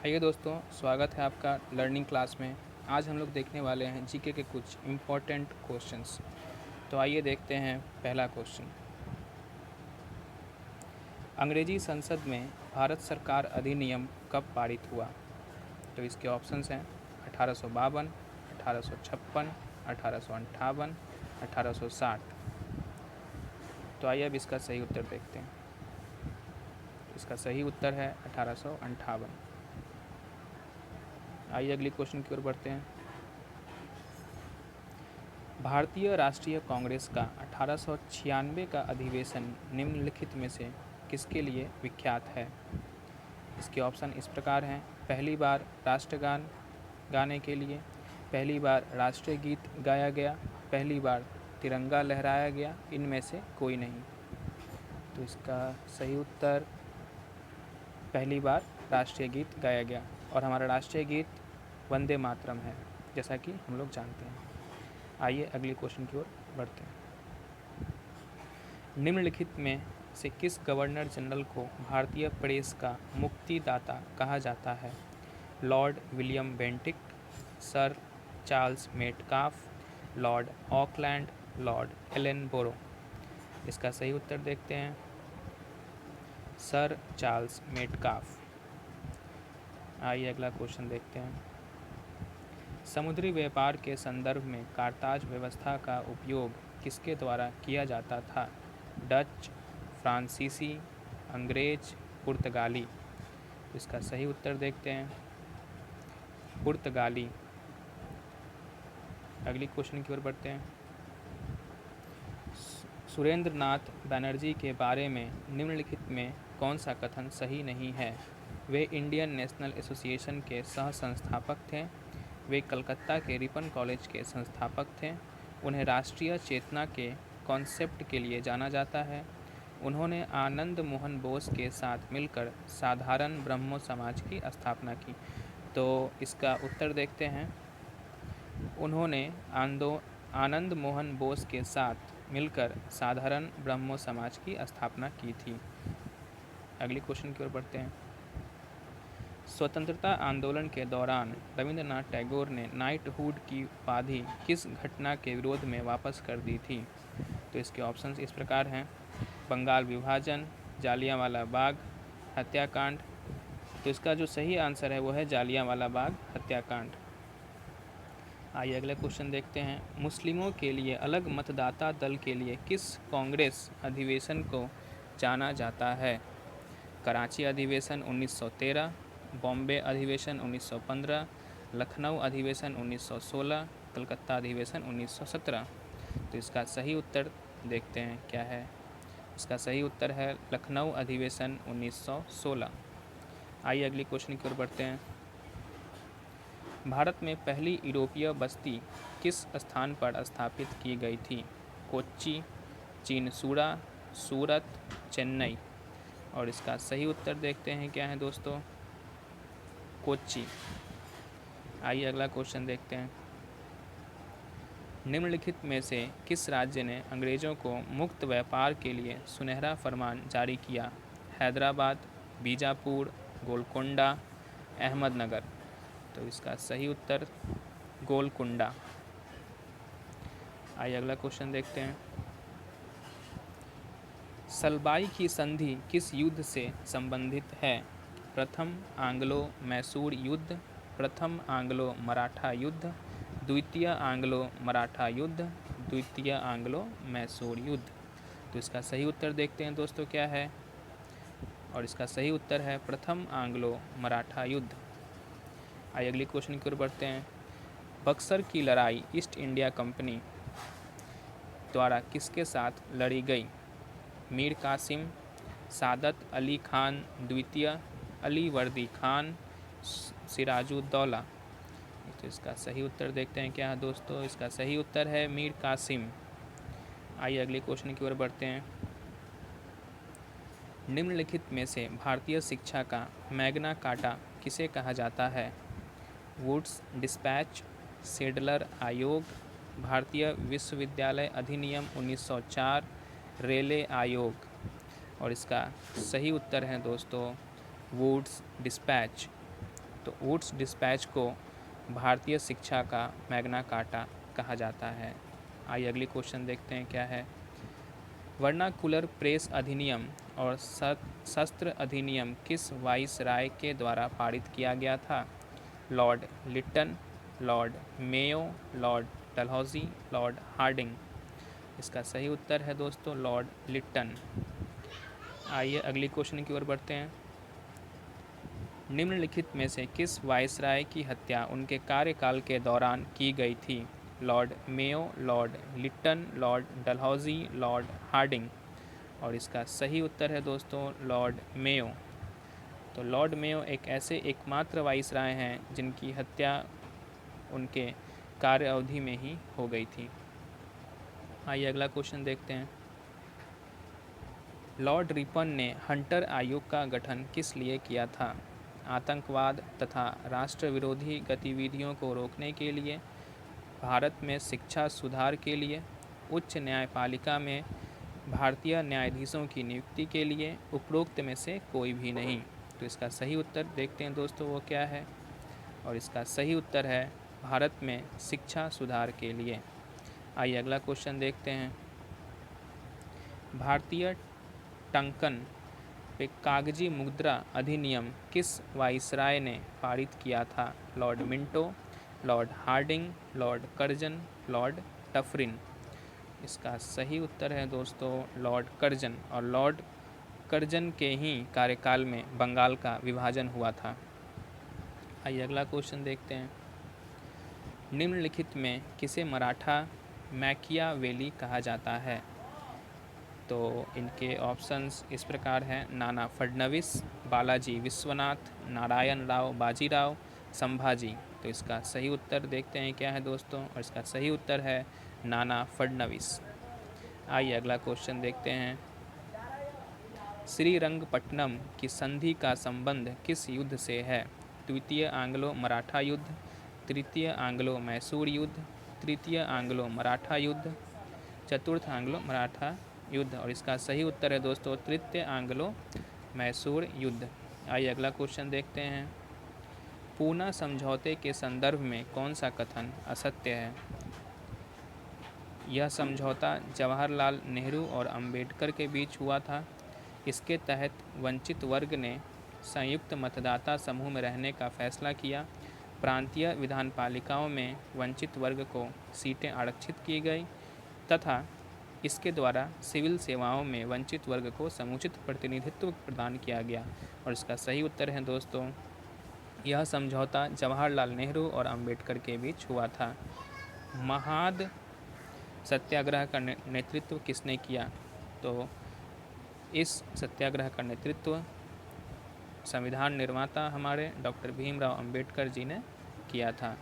आइए दोस्तों, स्वागत है आपका लर्निंग क्लास में। आज हम लोग देखने वाले हैं जीके के कुछ इम्पोर्टेंट क्वेश्चंस। तो आइए देखते हैं पहला क्वेश्चन। अंग्रेजी संसद में भारत सरकार अधिनियम कब पारित हुआ? तो इसके ऑप्शंस हैं 1852, 1856, 1858, 1860। तो आइए अब इसका सही उत्तर देखते हैं। इसका सही उत्तर है 1858। आइए अगली क्वेश्चन की ओर बढ़ते हैं। भारतीय राष्ट्रीय कांग्रेस का 1896 का अधिवेशन निम्नलिखित में से किसके लिए विख्यात है? इसके ऑप्शन इस प्रकार हैं। पहली बार राष्ट्रगान गाने के लिए, पहली बार राष्ट्रीय गीत गाया गया, पहली बार तिरंगा लहराया गया, इनमें से कोई नहीं। तो इसका सही उत्तर पहली बार राष्ट्रीय गीत गाया गया, और हमारा राष्ट्रीय गीत वंदे मातरम है, जैसा कि हम लोग जानते हैं। आइए अगले क्वेश्चन की ओर बढ़ते हैं। निम्नलिखित में से किस गवर्नर जनरल को भारतीय प्रेस का मुक्तिदाता कहा जाता है? Lord William Bentinck, sir Charles Metcalfe, Lord Auckland, Lord Ellenborough. इसका सही उत्तर देखते हैं। Sir Charles Metcalfe. आइए अगला क्वेश्चन देखते हैं। समुद्री व्यापार के संदर्भ में कारताज व्यवस्था का उपयोग किसके द्वारा किया जाता था? डच, फ्रांसीसी, अंग्रेज, पुर्तगाली। इसका सही उत्तर देखते हैं। पुर्तगाली। अगली क्वेश्चन की ओर बढ़ते हैं। सुरेंद्र नाथ बनर्जी के बारे में निम्नलिखित में कौन सा कथन सही नहीं है? वे इंडियन नेशनल एसोसिएशन के सह संस्थापक थे। वे कलकत्ता के रिपन कॉलेज के संस्थापक थे। उन्हें राष्ट्रीय चेतना के कॉन्सेप्ट के लिए जाना जाता है। उन्होंने आनंद मोहन बोस के साथ मिलकर साधारण ब्रह्मो समाज की स्थापना की। तो इसका उत्तर देखते हैं। उन्होंने आनंद मोहन बोस के साथ मिलकर साधारण ब्रह्मो समाज की स्थापना की थी। अगले क्वेश्चन की ओर बढ़ते हैं। स्वतंत्रता आंदोलन के दौरान रविंद्रनाथ टैगोर ने नाइटहुड की उपाधि किस घटना के विरोध में वापस कर दी थी? तो इसके ऑप्शंस इस प्रकार हैं। बंगाल विभाजन, जालियांवाला बाग हत्याकांड। तो इसका जो सही आंसर है वो है जालियांवाला बाग हत्याकांड। आइए अगला क्वेश्चन देखते हैं। मुस्लिमों के लिए अलग मतदाता दल के लिए किस कांग्रेस अधिवेशन को जाना जाता है? कराची अधिवेशन 1913, बॉम्बे अधिवेशन 1915, लखनऊ अधिवेशन 1916, कलकत्ता अधिवेशन 1917। तो इसका सही उत्तर देखते हैं क्या है। इसका सही उत्तर है लखनऊ अधिवेशन 1916। आइए अगली क्वेश्चन की ओर बढ़ते हैं। भारत में पहली यूरोपीय बस्ती किस स्थान पर स्थापित की गई थी? कोच्चि, चिनसूरा, सूरत, चेन्नई। और इसका सही उत्तर देखते हैं क्या है दोस्तों। कोच्चि। आइए अगला क्वेश्चन देखते हैं। निम्नलिखित में से किस राज्य ने अंग्रेजों को मुक्त व्यापार के लिए सुनहरा फरमान जारी किया? हैदराबाद, बीजापुर, गोलकोंडा, अहमदनगर। तो इसका सही उत्तर गोलकुंडा। आइए अगला क्वेश्चन देखते हैं। सलबाई की संधि किस युद्ध से संबंधित है? प्रथम आंग्लो मैसूर युद्ध, प्रथम आंग्लो मराठा युद्ध, द्वितीय आंग्लो मराठा युद्ध, द्वितीय आंग्लो मैसूर युद्ध। तो इसका सही उत्तर देखते हैं दोस्तों क्या है। और इसका सही उत्तर है प्रथम आंग्लो मराठा युद्ध। आइए अगली क्वेश्चन की ओर बढ़ते हैं। बक्सर की लड़ाई ईस्ट इंडिया कंपनी द्वारा किसके साथ लड़ी गई? मीर कासिम, सादत अली खान द्वितीय, अली वर्दी खान, सिराजुद्दौला। तो इसका सही उत्तर देखते हैं क्या है दोस्तों। इसका सही उत्तर है मीर कासिम। आइए अगले क्वेश्चन की ओर बढ़ते हैं। निम्नलिखित में से भारतीय शिक्षा का मैग्ना कार्टा किसे कहा जाता है? वुड्स डिस्पैच, सेडलर आयोग, भारतीय विश्वविद्यालय अधिनियम 1904, रेले आयोग। और इसका सही उत्तर है दोस्तों वुड्स डिस्पैच। तो वुड्स डिस्पैच को भारतीय शिक्षा का मैग्ना कार्टा कहा जाता है। आइए अगली क्वेश्चन देखते हैं क्या है। वर्नाकुलर प्रेस अधिनियम और शस्त्र अधिनियम किस वाइसराय के द्वारा पारित किया गया था? Lord Lytton, Lord Mayo, Lord Dalhousie, Lord Hardinge. इसका सही उत्तर है दोस्तों लॉर्ड लिट्टन। आइए अगली क्वेश्चन की ओर बढ़ते हैं। निम्नलिखित में से किस वाइसराय की हत्या उनके कार्यकाल के दौरान की गई थी? Lord Mayo, Lord Lytton, Lord Dalhousie, Lord Hardinge. और इसका सही उत्तर है दोस्तों लॉर्ड मेयो। तो लॉर्ड मेयो एक ऐसे एकमात्र वाइसराय हैं जिनकी हत्या उनके कार्य अवधि में ही हो गई थी। आइए अगला क्वेश्चन देखते हैं। लॉर्ड रिपन ने हंटर आयोग का गठन किस लिए किया था? आतंकवाद तथा राष्ट्र विरोधी गतिविधियों को रोकने के लिए, भारत में शिक्षा सुधार के लिए, उच्च न्यायपालिका में भारतीय न्यायाधीशों की नियुक्ति के लिए, उपरोक्त में से कोई भी नहीं। तो इसका सही उत्तर देखते हैं दोस्तों वो क्या है। और इसका सही उत्तर है भारत में शिक्षा सुधार के लिए। आइए अगला क्वेश्चन देखते हैं। भारतीय टंकन पे कागजी मुद्रा अधिनियम किस वाइसराय ने पारित किया था? Lord Minto, Lord Hardinge, Lord Curzon, Lord Dufferin. इसका सही उत्तर है दोस्तों लॉर्ड कर्जन। और लॉर्ड कर्जन के ही कार्यकाल में बंगाल का विभाजन हुआ था। आइए अगला क्वेश्चन देखते हैं। निम्नलिखित में किसे मराठा मैकियावेली कहा जाता है? तो इनके ऑप्शंस इस प्रकार हैं। नाना फडणवीस, बालाजी विश्वनाथ, नारायण राव बाजीराव, संभाजी। तो इसका सही उत्तर देखते हैं क्या है दोस्तों। और इसका सही उत्तर है नाना फडणवीस। आइए अगला क्वेश्चन देखते हैं। श्रीरंगपट्टनम की संधि का संबंध किस युद्ध से है? द्वितीय आंग्लो मराठा युद्ध, तृतीय आंग्लो मैसूर युद्ध, तृतीय आंग्लो मराठा युद्ध, चतुर्थ आंग्लो मराठा युद्ध। और इसका सही उत्तर है दोस्तों तृतीय आंग्लो मैसूर युद्ध। आइए अगला क्वेश्चन देखते हैं। पूना समझौते के संदर्भ में कौन सा कथन असत्य है? यह समझौता जवाहरलाल नेहरू और अंबेडकर के बीच हुआ था। इसके तहत वंचित वर्ग ने संयुक्त मतदाता समूह में रहने का फैसला किया। प्रांतीय विधानपालिकाओं में वंचित वर्ग को सीटें आरक्षित की गई तथा इसके द्वारा सिविल सेवाओं में वंचित वर्ग को समुचित प्रतिनिधित्व प्रदान किया गया। और इसका सही उत्तर है दोस्तों यह समझौता जवाहरलाल नेहरू और अंबेडकर के बीच हुआ था। महाद सत्याग्रह का नेतृत्व किसने किया? तो इस सत्याग्रह का नेतृत्व संविधान निर्माता हमारे डॉक्टर भीमराव अंबेडकर जी ने किया था।